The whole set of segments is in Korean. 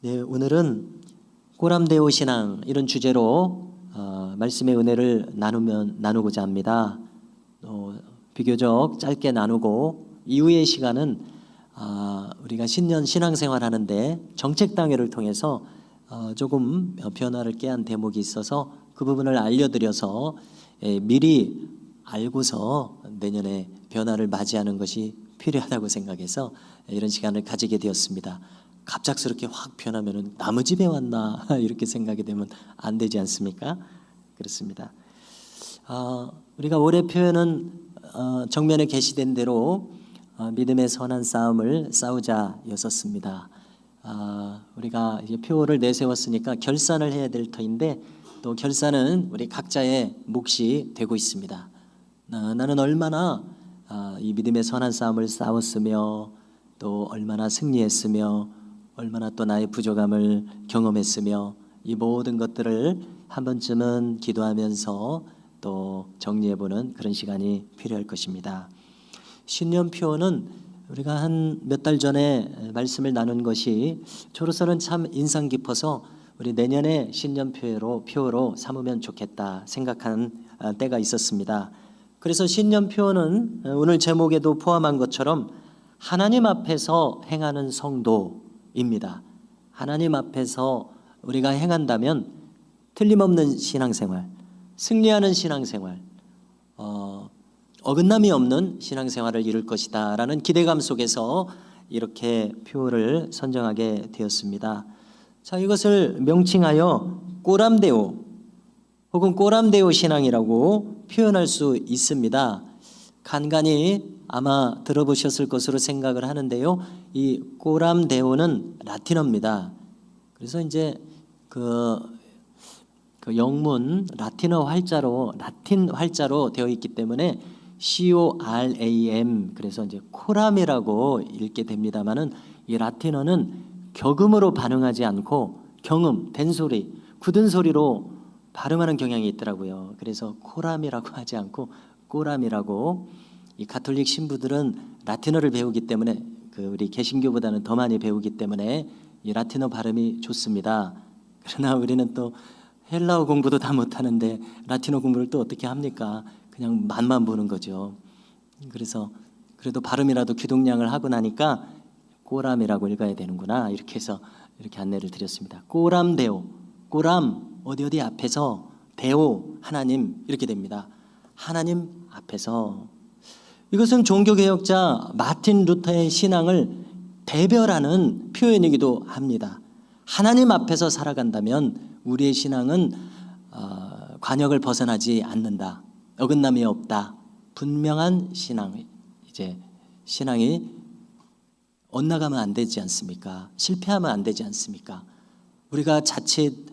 네, 오늘은 꼬람데오 신앙 이런 주제로 말씀의 은혜를 나누고자 합니다. 비교적 짧게 나누고 이후의 시간은 우리가 신년 신앙생활하는데 정책당회를 통해서 조금 변화를 꾀한 대목이 있어서 그 부분을 알려드려서 미리 알고서 내년에 변화를 맞이하는 것이 필요하다고 생각해서 이런 시간을 가지게 되었습니다. 갑작스럽게 확 변하면은 남의 집에 왔나 이렇게 생각이 되면 안 되지 않습니까? 그렇습니다. 우리가 올해 표현은 정면에 게시된 대로 믿음의 선한 싸움을 싸우자였었습니다. 우리가 이제 표를 내세웠으니까 결산을 해야 될 터인데 또 결산은 우리 각자의 몫이 되고 있습니다. 나는 얼마나 이 믿음의 선한 싸움을 싸웠으며 또 얼마나 승리했으며 얼마나 또 나의 부족함을 경험했으며 이 모든 것들을 한 번쯤은 기도하면서 또 정리해보는 그런 시간이 필요할 것입니다. 신년표는 우리가 한 몇 달 전에 말씀을 나눈 것이 저로서는 참 인상 깊어서 우리 내년에 신년표로 삼으면 좋겠다 생각한 때가 있었습니다. 그래서 신년표는 오늘 제목에도 포함한 것처럼 하나님 앞에서 행하는 성도입니다. 하나님 앞에서 우리가 행한다면 틀림없는 신앙생활, 승리하는 신앙생활, 어긋남이 없는 신앙생활을 이룰 것이다 라는 기대감 속에서 이렇게 표를 선정하게 되었습니다. 자, 이것을 명칭하여 꼬람데오 혹은 꼬람데오 신앙이라고 표현할 수 있습니다. 간간히 아마 들어보셨을 것으로 생각을 하는데요. 이 꼬람데오는 라틴어입니다. 그래서 이제 그 영문 라틴 활자로 되어 있기 때문에 CORAM 그래서 이제 코람이라고 읽게 됩니다만은 이 라틴어는 격음으로 반응하지 않고 경음, 된소리, 굳은 소리로 발음하는 경향이 있더라고요. 그래서 코람이라고 하지 않고 꼬람이라고. 이 가톨릭 신부들은 라틴어를 배우기 때문에 우리 개신교보다는 더 많이 배우기 때문에 이 라틴어 발음이 좋습니다. 그러나 우리는 또 헬라어 공부도 다 못하는데 라틴어 공부를 또 어떻게 합니까? 그냥 맛만 보는 거죠. 그래서 그래도 발음이라도 귀동냥을 하고 나니까 꼬람이라고 읽어야 되는구나 이렇게 해서 이렇게 안내를 드렸습니다. 꼬람데오, 꼬람 어디 앞에서, 데오 하나님 이렇게 됩니다. 하나님 앞에서. 이것은 종교개혁자 마틴 루터의 신앙을 대별하는 표현이기도 합니다. 하나님 앞에서 살아간다면 우리의 신앙은 관역을 벗어나지 않는다. 어긋남이 없다. 분명한 신앙. 이제 신앙이 엇나가면 안 되지 않습니까? 실패하면 안 되지 않습니까? 우리가 자칫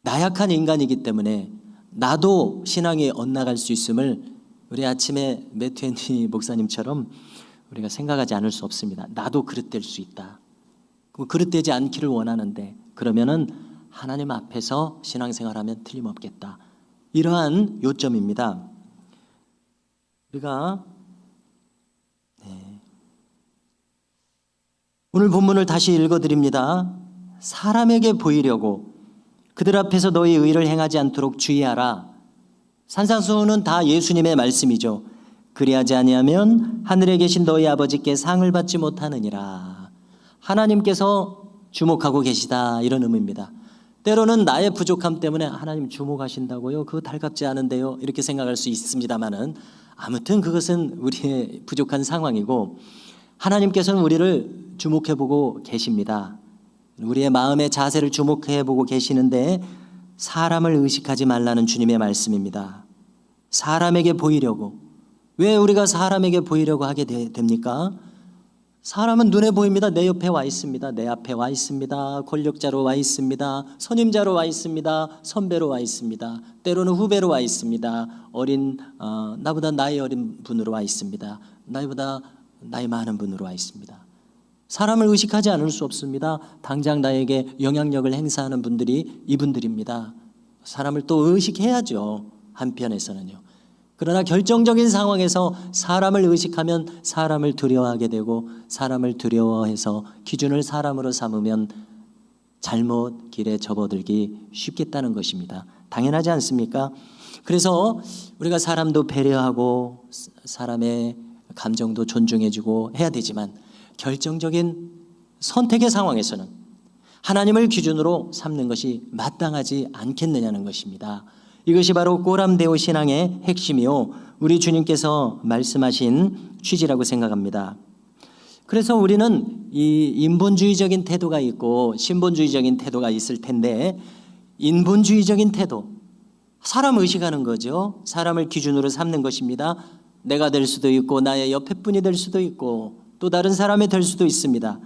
나약한 인간이기 때문에 나도 신앙이 엇나갈 수 있음을 우리 아침에 매튜 앤디 목사님처럼 우리가 생각하지 않을 수 없습니다. 나도 그릇될 수 있다. 그릇되지 않기를 원하는데 그러면은 하나님 앞에서 신앙생활하면 틀림없겠다. 이러한 요점입니다. 우리가 오늘 본문을 다시 읽어드립니다. 사람에게 보이려고 그들 앞에서 너희 의를 행하지 않도록 주의하라. 산상수훈은 다 예수님의 말씀이죠. 그리하지 아니하면 하늘에 계신 너희 아버지께 상을 받지 못하느니라. 하나님께서 주목하고 계시다 이런 의미입니다. 때로는 나의 부족함 때문에 하나님 주목하신다고요? 그거 달갑지 않은데요? 이렇게 생각할 수 있습니다만은 아무튼 그것은 우리의 부족한 상황이고 하나님께서는 우리를 주목해보고 계십니다. 우리의 마음의 자세를 주목해보고 계시는데 사람을 의식하지 말라는 주님의 말씀입니다. 사람에게 보이려고. 왜 우리가 사람에게 보이려고 하게 됩니까? 사람은 눈에 보입니다. 내 옆에 와 있습니다. 내 앞에 와 있습니다. 권력자로 와 있습니다. 선임자로 와 있습니다. 선배로 와 있습니다. 때로는 후배로 와 있습니다. 나보다 나이 어린 분으로 와 있습니다. 나이보다 나이 많은 분으로 와 있습니다. 사람을 의식하지 않을 수 없습니다. 당장 나에게 영향력을 행사하는 분들이 이분들입니다. 사람을 또 의식해야죠. 한편에서는요. 그러나 결정적인 상황에서 사람을 의식하면 사람을 두려워하게 되고, 사람을 두려워해서 기준을 사람으로 삼으면 잘못 길에 접어들기 쉽겠다는 것입니다. 당연하지 않습니까? 그래서 우리가 사람도 배려하고 사람의 감정도 존중해주고 해야 되지만, 결정적인 선택의 상황에서는 하나님을 기준으로 삼는 것이 마땅하지 않겠느냐는 것입니다. 이것이 바로 꼬람데오 신앙의 핵심이요, 우리 주님께서 말씀하신 취지라고 생각합니다. 그래서 우리는 이 인본주의적인 태도가 있고 신본주의적인 태도가 있을 텐데, 인본주의적인 태도, 사람 의식하는 거죠. 사람을 기준으로 삼는 것입니다. 내가 될 수도 있고 나의 옆에 분이 될 수도 있고 또 다른 사람이 될 수도 있습니다.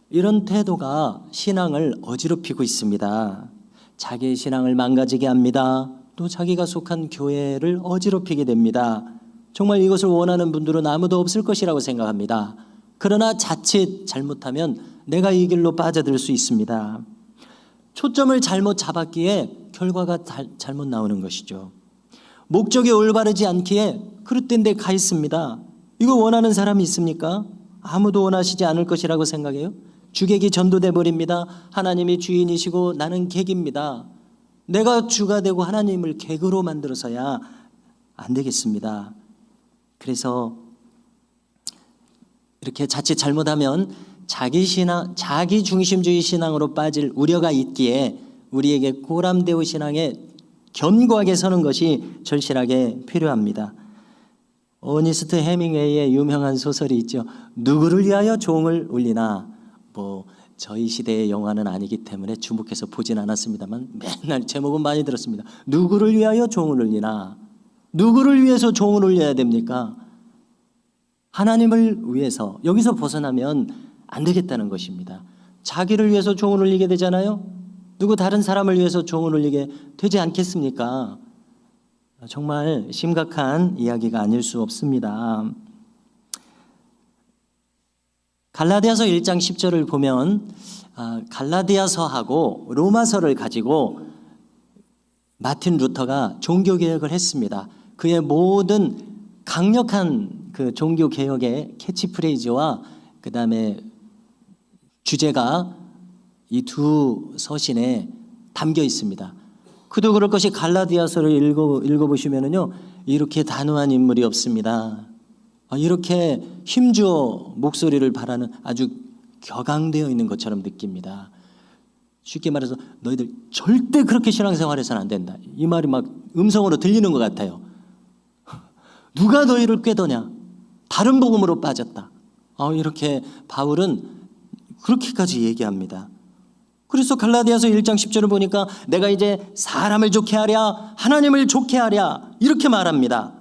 이런 태도가 신앙을 어지럽히고 있습니다. 자기의 신앙을 망가지게 합니다. 또 자기가 속한 교회를 어지럽히게 됩니다. 정말 이것을 원하는 분들은 아무도 없을 것이라고 생각합니다. 그러나 자칫 잘못하면 내가 이 길로 빠져들 수 있습니다. 초점을 잘못 잡았기에 결과가 잘못 나오는 것이죠. 목적이 올바르지 않기에 그릇된 데 가 있습니다. 이거 원하는 사람이 있습니까? 아무도 원하시지 않을 것이라고 생각해요. 주객이 전도돼 버립니다. 하나님이 주인이시고 나는 객입니다. 내가 주가 되고 하나님을 객으로 만들어서야 안 되겠습니다. 그래서 이렇게 자칫 잘못하면 자기 중심주의 신앙으로 빠질 우려가 있기에 우리에게 꼬람데오 신앙에 견고하게 서는 것이 절실하게 필요합니다. 어니스트 헤밍웨이의 유명한 소설이 있죠. 누구를 위하여 종을 울리나. 저희 시대의 영화는 아니기 때문에 주목해서 보진 않았습니다만 맨날 제목은 많이 들었습니다. 누구를 위하여 종을 울리나. 누구를 위해서 종을 울려야 됩니까? 하나님을 위해서. 여기서 벗어나면 안 되겠다는 것입니다. 자기를 위해서 종을 울리게 되잖아요. 누구 다른 사람을 위해서 종을 울리게 되지 않겠습니까? 정말 심각한 이야기가 아닐 수 없습니다. 갈라디아서 1장 10절을 보면 갈라디아서하고 로마서를 가지고 마틴 루터가 종교개혁을 했습니다. 그의 모든 강력한 그 종교개혁의 캐치프레이즈와 그 다음에 주제가 이 두 서신에 담겨 있습니다. 그도 그럴 것이 갈라디아서를 읽어보시면은요, 이렇게 단호한 인물이 없습니다. 이렇게 힘주어 목소리를 바라는 아주 격앙되어 있는 것처럼 느낍니다. 쉽게 말해서 너희들 절대 그렇게 신앙생활해서는 안 된다. 이 말이 막 음성으로 들리는 것 같아요. 누가 너희를 꾀더냐? 다른 복음으로 빠졌다. 이렇게 바울은 그렇게까지 얘기합니다. 그래서 갈라디아서 1장 10절을 보니까 내가 이제 사람을 좋게 하랴 하나님을 좋게 하랴 이렇게 말합니다.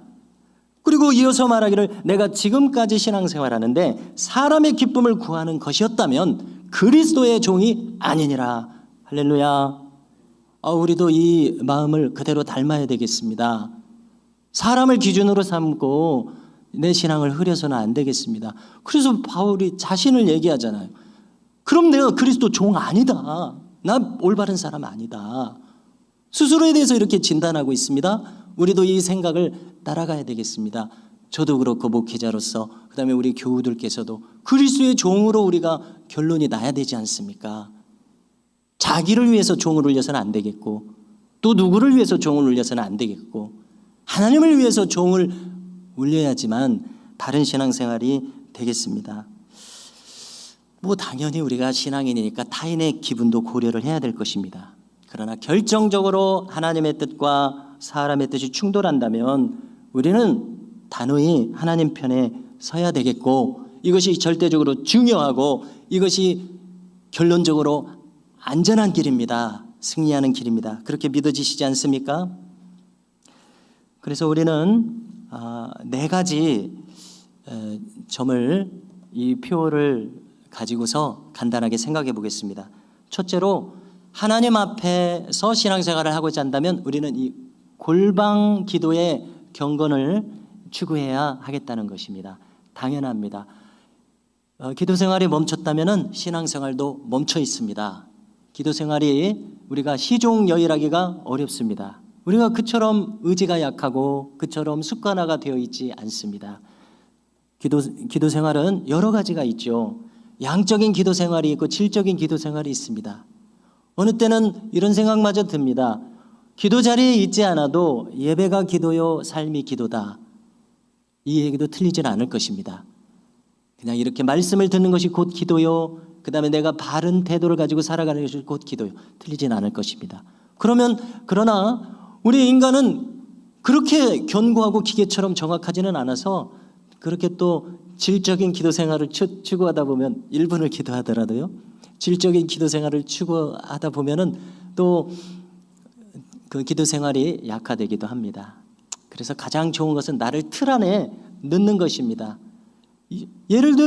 그리고 이어서 말하기를 내가 지금까지 신앙생활하는데 사람의 기쁨을 구하는 것이었다면 그리스도의 종이 아니니라. 할렐루야. 우리도 이 마음을 그대로 닮아야 되겠습니다. 사람을 기준으로 삼고 내 신앙을 흐려서는 안 되겠습니다. 그래서 바울이 자신을 얘기하잖아요. 그럼 내가 그리스도 종 아니다. 나 올바른 사람 아니다. 스스로에 대해서 이렇게 진단하고 있습니다. 우리도 이 생각을 따라가야 되겠습니다. 저도 그렇고 목회자로서 그다음에 우리 교우들께서도 그리스도의 종으로 우리가 결론이 나야 되지 않습니까? 자기를 위해서 종을 울려서는 안 되겠고 또 누구를 위해서 종을 울려서는 안 되겠고 하나님을 위해서 종을 울려야지만 바른 신앙생활이 되겠습니다. 당연히 우리가 신앙인이니까 타인의 기분도 고려를 해야 될 것입니다. 그러나 결정적으로 하나님의 뜻과 사람의 뜻이 충돌한다면 우리는 단호히 하나님 편에 서야 되겠고 이것이 절대적으로 중요하고 이것이 결론적으로 안전한 길입니다. 승리하는 길입니다. 그렇게 믿어지시지 않습니까? 그래서 우리는 네 가지 점을 이 표를 가지고서 간단하게 생각해 보겠습니다. 첫째로 하나님 앞에서 신앙생활을 하고자 한다면 우리는 이 골방 기도의 경건을 추구해야 하겠다는 것입니다. 당연합니다. 기도 생활이 멈췄다면 신앙생활도 멈춰 있습니다. 기도 생활이 우리가 시종여일하기가 어렵습니다. 우리가 그처럼 의지가 약하고 그처럼 습관화가 되어 있지 않습니다. 기도 생활은 여러 가지가 있죠. 양적인 기도 생활이 있고 질적인 기도 생활이 있습니다. 어느 때는 이런 생각마저 듭니다. 기도 자리에 있지 않아도 예배가 기도요, 삶이 기도다. 이 얘기도 틀리진 않을 것입니다. 그냥 이렇게 말씀을 듣는 것이 곧 기도요, 그 다음에 내가 바른 태도를 가지고 살아가는 것이 곧 기도요. 틀리진 않을 것입니다. 그러나 우리 인간은 그렇게 견고하고 기계처럼 정확하지는 않아서 그렇게 또 질적인 기도 생활을 추구하다 보면 1분을 기도하더라도요, 질적인 기도 생활을 추구하다 보면은 또 그 기도 생활이 약화되기도 합니다. 그래서 가장 좋은 것은 나를 틀 안에 넣는 것입니다. 예를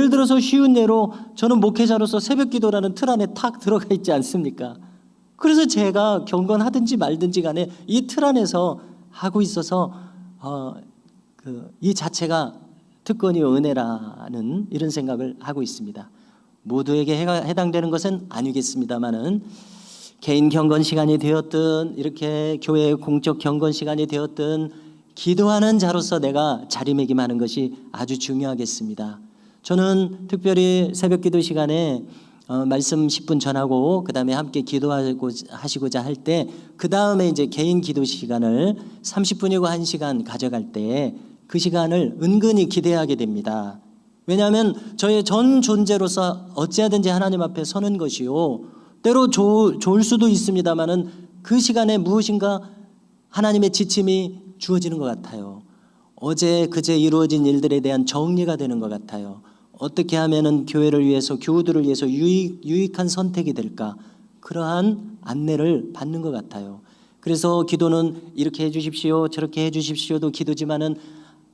들어서 쉬운 예로 저는 목회자로서 새벽 기도라는 틀 안에 탁 들어가 있지 않습니까? 그래서 제가 경건하든지 말든지 간에 이 틀 안에서 하고 있어서 이 자체가 특권이요 은혜라는 이런 생각을 하고 있습니다. 모두에게 해당되는 것은 아니겠습니다만은 개인 경건 시간이 되었든 이렇게 교회의 공적 경건 시간이 되었든 기도하는 자로서 내가 자리매김하는 것이 아주 중요하겠습니다. 저는 특별히 새벽 기도 시간에 말씀 10분 전하고 그 다음에 함께 기도하시고자 할 때 그 다음에 이제 개인 기도 시간을 30분이고 1시간 가져갈 때 그 시간을 은근히 기대하게 됩니다. 왜냐하면 저의 전 존재로서 어찌하든지 하나님 앞에 서는 것이요, 때로 좋을 수도 있습니다만은 그 시간에 무엇인가 하나님의 지침이 주어지는 것 같아요. 어제 그제 이루어진 일들에 대한 정리가 되는 것 같아요. 어떻게 하면은 교회를 위해서, 교우들을 위해서 유익한 선택이 될까, 그러한 안내를 받는 것 같아요. 그래서 기도는 이렇게 해주십시오, 저렇게 해주십시오도 기도지만은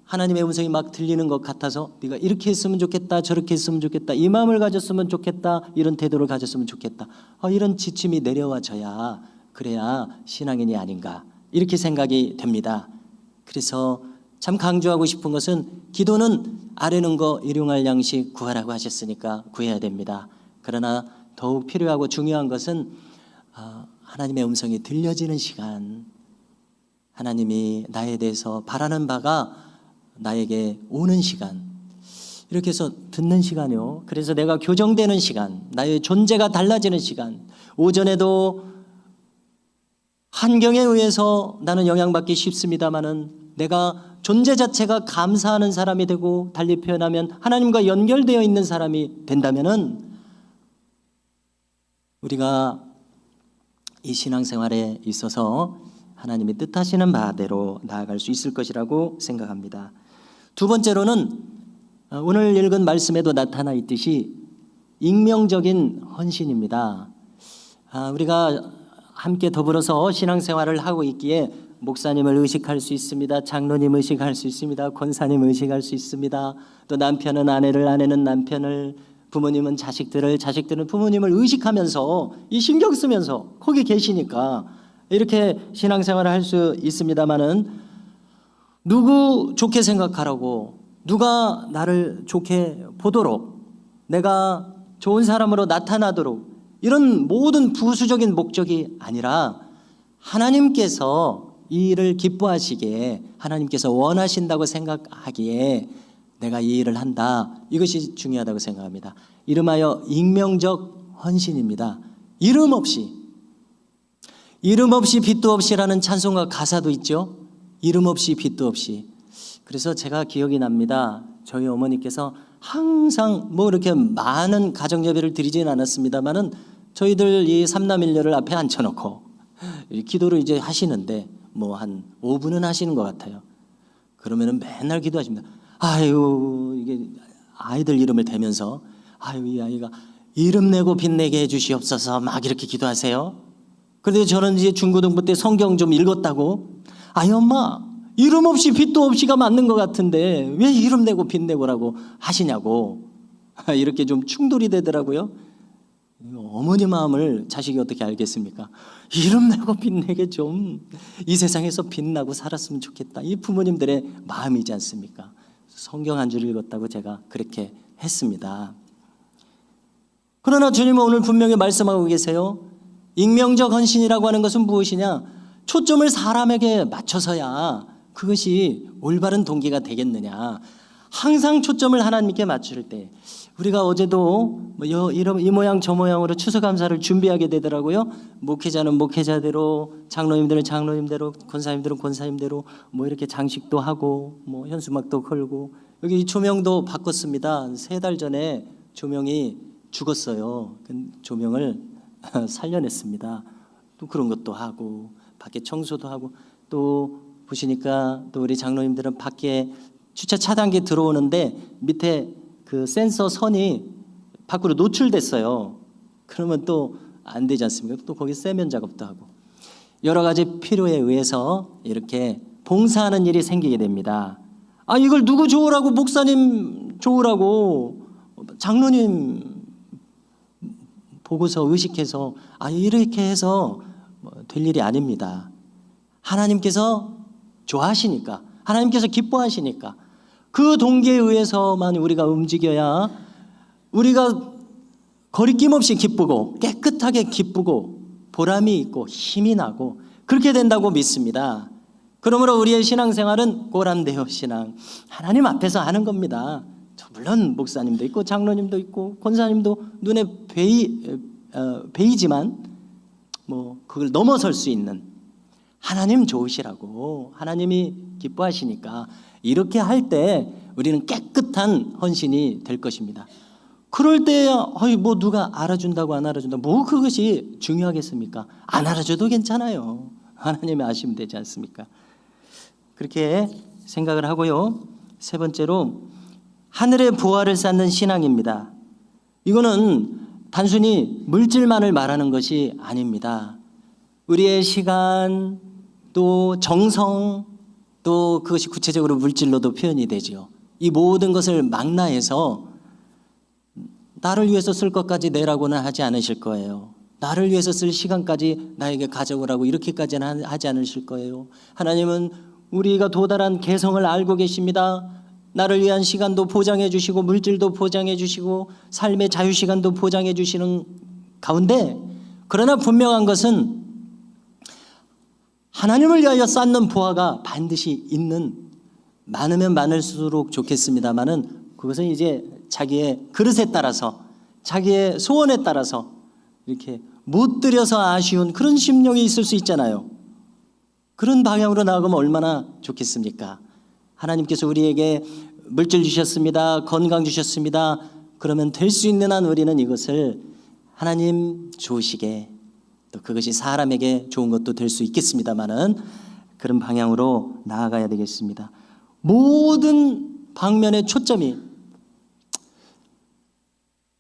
하나님의 음성이 막 들리는 것 같아서 네가 이렇게 했으면 좋겠다, 저렇게 했으면 좋겠다, 이 마음을 가졌으면 좋겠다, 이런 태도를 가졌으면 좋겠다, 이런 지침이 내려와져야 그래야 신앙인이 아닌가, 이렇게 생각이 됩니다. 그래서 참 강조하고 싶은 것은 기도는 아뢰는 거 일용할 양식 구하라고 하셨으니까 구해야 됩니다. 그러나 더욱 필요하고 중요한 것은 하나님의 음성이 들려지는 시간, 하나님이 나에 대해서 바라는 바가 나에게 오는 시간, 이렇게 해서 듣는 시간이요, 그래서 내가 교정되는 시간, 나의 존재가 달라지는 시간, 오전에도 환경에 의해서 나는 영향받기 쉽습니다마는 내가 존재 자체가 감사하는 사람이 되고, 달리 표현하면 하나님과 연결되어 있는 사람이 된다면은 우리가 이 신앙생활에 있어서 하나님이 뜻하시는 바대로 나아갈 수 있을 것이라고 생각합니다. 두 번째로는 오늘 읽은 말씀에도 나타나 있듯이 익명적인 헌신입니다. 우리가 함께 더불어서 신앙생활을 하고 있기에 목사님을 의식할 수 있습니다. 장로님 의식할 수 있습니다. 권사님 의식할 수 있습니다. 또 남편은 아내를, 아내는 남편을, 부모님은 자식들을, 자식들은 부모님을 의식하면서 이 신경 쓰면서 거기 계시니까 이렇게 신앙생활을 할 수 있습니다마는 누구 좋게 생각하라고, 누가 나를 좋게 보도록, 내가 좋은 사람으로 나타나도록, 이런 모든 부수적인 목적이 아니라 하나님께서 이 일을 기뻐하시기에, 하나님께서 원하신다고 생각하기에 내가 이 일을 한다, 이것이 중요하다고 생각합니다. 이름하여 익명적 헌신입니다. 이름 없이 빛도 없이라는 찬송가 가사도 있죠. 이름 없이 빛도 없이. 그래서 제가 기억이 납니다. 저희 어머니께서 항상 이렇게 많은 가정 예배를 드리진 않았습니다만은 저희들 이 삼남일녀를 앞에 앉혀놓고 기도를 이제 하시는데 한 5분은 하시는 것 같아요. 그러면은 맨날 기도하십니다. 아유, 이게 아이들 이름을 대면서, 아유, 이 아이가 이름 내고 빛내게 해주시옵소서, 막 이렇게 기도하세요. 그런데 저는 이제 중고등부 때 성경 좀 읽었다고, 아니 엄마, 이름 없이 빛도 없이가 맞는 것 같은데 왜 이름 내고 빛 내고라고 하시냐고 이렇게 좀 충돌이 되더라고요. 어머니 마음을 자식이 어떻게 알겠습니까? 이름 내고 빛내게 좀 이 세상에서 빛나고 살았으면 좋겠다, 이 부모님들의 마음이지 않습니까? 성경 한 줄 읽었다고 제가 그렇게 했습니다. 그러나 주님은 오늘 분명히 말씀하고 계세요. 익명적 헌신이라고 하는 것은 무엇이냐? 초점을 사람에게 맞춰서야 그것이 올바른 동기가 되겠느냐. 항상 초점을 하나님께 맞출 때, 우리가 어제도 이 모양 저 모양으로 추수감사를 준비하게 되더라고요. 목회자는 목회자대로, 장로님들은 장로님대로, 권사님들은 권사님대로 뭐 이렇게 장식도 하고 뭐 현수막도 걸고, 여기 조명도 바꿨습니다. 3달 전에 조명이 죽었어요. 그 조명을 살려냈습니다. 또 그런 것도 하고 밖에 청소도 하고, 또 보시니까 또 우리 장로님들은 밖에 주차 차단기 들어오는데 밑에 그 센서 선이 밖으로 노출됐어요. 그러면 또 안 되지 않습니까? 또 거기 세면 작업도 하고, 여러 가지 필요에 의해서 이렇게 봉사하는 일이 생기게 됩니다. 아, 이걸 누구 좋으라고, 목사님 좋으라고, 장로님 보고서 의식해서 이렇게 해서 될 일이 아닙니다. 하나님께서 좋아하시니까, 하나님께서 기뻐하시니까 그 동기에 의해서만 우리가 움직여야 우리가 거리낌 없이 기쁘고 깨끗하게 기쁘고 보람이 있고 힘이 나고 그렇게 된다고 믿습니다. 그러므로 우리의 신앙생활은 꼬람데오 신앙, 하나님 앞에서 하는 겁니다. 물론 목사님도 있고 장로님도 있고 권사님도 눈에 베이지만 뭐 그걸 넘어설 수 있는, 하나님 좋으시라고, 하나님이 기뻐하시니까 이렇게 할 때 우리는 깨끗한 헌신이 될 것입니다. 그럴 때 뭐 누가 알아준다고 안 알아준다고 뭐 그것이 중요하겠습니까? 안 알아줘도 괜찮아요. 하나님이 아시면 되지 않습니까? 그렇게 생각을 하고요. 3번째로 하늘의 보화를 쌓는 신앙입니다. 이거는 단순히 물질만을 말하는 것이 아닙니다. 우리의 시간, 또 정성, 또 그것이 구체적으로 물질로도 표현이 되죠. 이 모든 것을 망라해서 나를 위해서 쓸 것까지 내라고는 하지 않으실 거예요. 나를 위해서 쓸 시간까지 나에게 가져오라고 이렇게까지는 하지 않으실 거예요. 하나님은 우리가 도달한 개성을 알고 계십니다. 나를 위한 시간도 보장해 주시고 물질도 보장해 주시고 삶의 자유시간도 보장해 주시는 가운데, 그러나 분명한 것은 하나님을 위하여 쌓는 보화가 반드시 있는, 많으면 많을수록 좋겠습니다만은 그것은 이제 자기의 그릇에 따라서, 자기의 소원에 따라서 이렇게 못 드려서 아쉬운 그런 심령이 있을 수 있잖아요. 그런 방향으로 나아가면 얼마나 좋겠습니까? 하나님께서 우리에게 물질 주셨습니다. 건강 주셨습니다. 그러면 될 수 있는 한 우리는 이것을 하나님 좋으시게, 또 그것이 사람에게 좋은 것도 될 수 있겠습니다만은 그런 방향으로 나아가야 되겠습니다. 모든 방면의 초점이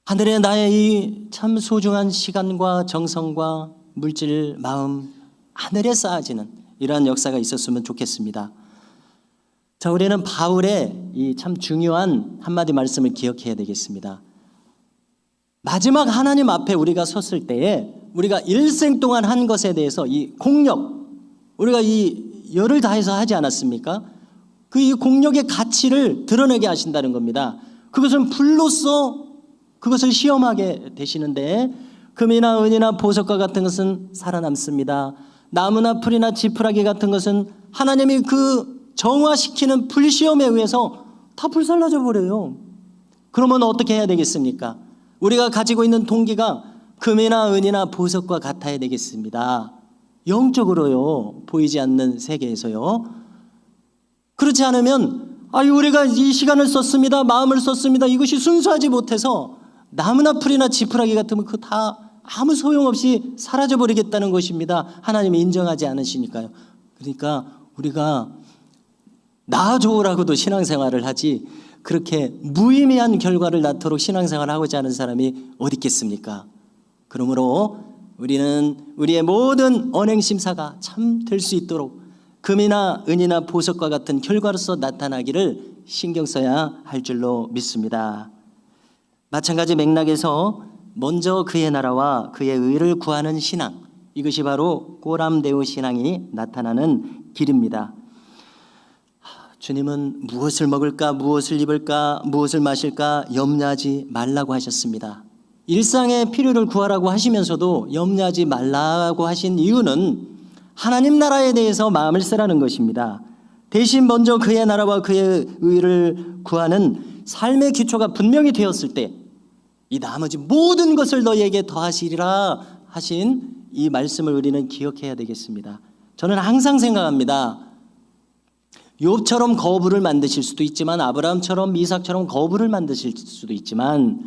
하늘에 나의 이 참 소중한 시간과 정성과 물질, 마음, 하늘에 쌓아지는 이러한 역사가 있었으면 좋겠습니다. 자, 우리는 바울의 이 참 중요한 한마디 말씀을 기억해야 되겠습니다. 마지막 하나님 앞에 우리가 섰을 때에 우리가 일생 동안 한 것에 대해서 이 공력, 우리가 이 열을 다해서 하지 않았습니까? 그 이 공력의 가치를 드러내게 하신다는 겁니다. 그것은 불로써 그것을 시험하게 되시는데, 금이나 은이나 보석과 같은 것은 살아남습니다. 나무나 풀이나 지푸라기 같은 것은 하나님이 그 정화시키는 불시험에 의해서 다 불살라져 버려요. 그러면 어떻게 해야 되겠습니까? 우리가 가지고 있는 동기가 금이나 은이나 보석과 같아야 되겠습니다. 영적으로요, 보이지 않는 세계에서요. 그렇지 않으면 우리가 이 시간을 썼습니다, 마음을 썼습니다, 이것이 순수하지 못해서 나무나 풀이나 지푸라기 같으면 그거 다 아무 소용없이 사라져 버리겠다는 것입니다. 하나님이 인정하지 않으시니까요. 그러니까 우리가 나 좋으라고도 신앙생활을 하지, 그렇게 무의미한 결과를 낳도록 신앙생활을 하고자 하는 사람이 어디 있겠습니까? 그러므로 우리는 우리의 모든 언행심사가 참 될 수 있도록 금이나 은이나 보석과 같은 결과로서 나타나기를 신경 써야 할 줄로 믿습니다. 마찬가지 맥락에서 먼저 그의 나라와 그의 의를 구하는 신앙, 이것이 바로 꼬람데오 신앙이 나타나는 길입니다. 주님은 무엇을 먹을까, 무엇을 입을까, 무엇을 마실까 염려하지 말라고 하셨습니다. 일상의 필요를 구하라고 하시면서도 염려하지 말라고 하신 이유는 하나님 나라에 대해서 마음을 쓰라는 것입니다. 대신 먼저 그의 나라와 그의 의를 구하는 삶의 기초가 분명히 되었을 때 이 나머지 모든 것을 너희에게 더하시리라 하신 이 말씀을 우리는 기억해야 되겠습니다. 저는 항상 생각합니다. 욥처럼 거부를 만드실 수도 있지만 아브라함처럼 이삭처럼 거부를 만드실 수도 있지만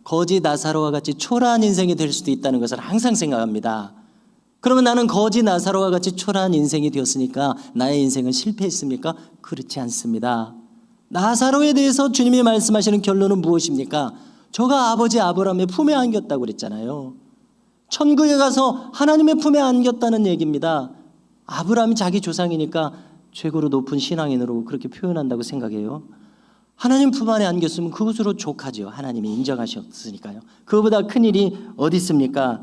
거지 나사로와 같이 초라한 인생이 될 수도 있다는 것을 항상 생각합니다. 그러면 나는 거지 나사로와 같이 초라한 인생이 되었으니까 나의 인생은 실패했습니까? 그렇지 않습니다. 나사로에 대해서 주님이 말씀하시는 결론은 무엇입니까? 저가 아버지 아브라함의 품에 안겼다고 그랬잖아요. 천국에 가서 하나님의 품에 안겼다는 얘기입니다. 아브라함이 자기 조상이니까 최고로 높은 신앙인으로 그렇게 표현한다고 생각해요. 하나님 품 안에 안겼으면 그것으로 족하죠. 하나님이 인정하셨으니까요. 그거보다 큰 일이 어디 있습니까?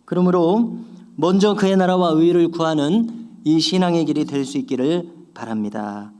그러므로 먼저 그의 나라와 의를 구하는 이 신앙의 길이 될 수 있기를 바랍니다.